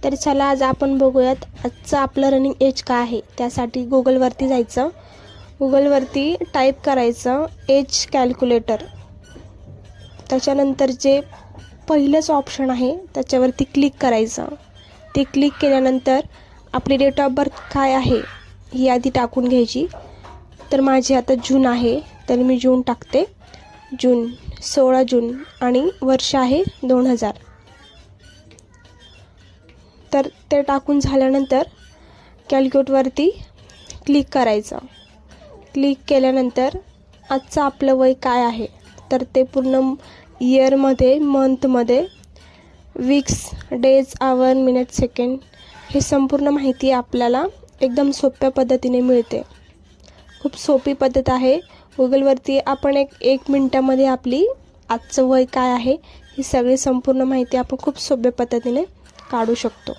तर चला आज आपण बघूयात आजचं आपलं रनिंग एज काय आहे। त्यासाठी गुगलवरती जायचं, गुगलवरती टाईप करायचं एज कॅल्क्युलेटर। त्याच्यानंतर जे पहिलंच ऑप्शन आहे त्याच्यावरती क्लिक करायचं। ते क्लिक केल्यानंतर आपली डेट ऑफ बर्थ काय आहे ही आधी टाकून घ्यायची। तर माझी आता जून आहे, तर मी जून टाकते, जून 16 जून आणि वर्ष आहे 2000। तर ते टाकून झाल्यानंतर कॅल्क्युलेटवरती क्लिक करायचं। क्लिक केल्यानंतर आजचं आपलं वय काय आहे तर ते पूर्ण इयरमध्ये, मंथमध्ये, वीक्स, डेज, आवर, मिनिट, सेकंड हे संपूर्ण माहिती आपल्याला एकदम सोप्या पद्धतीने मिळते। खूप सोपी पद्धत आहे। गुगलवरती आपण एक मिनिटामध्ये आपली आजचं वय काय आहे ही सगळी संपूर्ण माहिती आपण खूप सोप्या पद्धतीने काढू शकतो।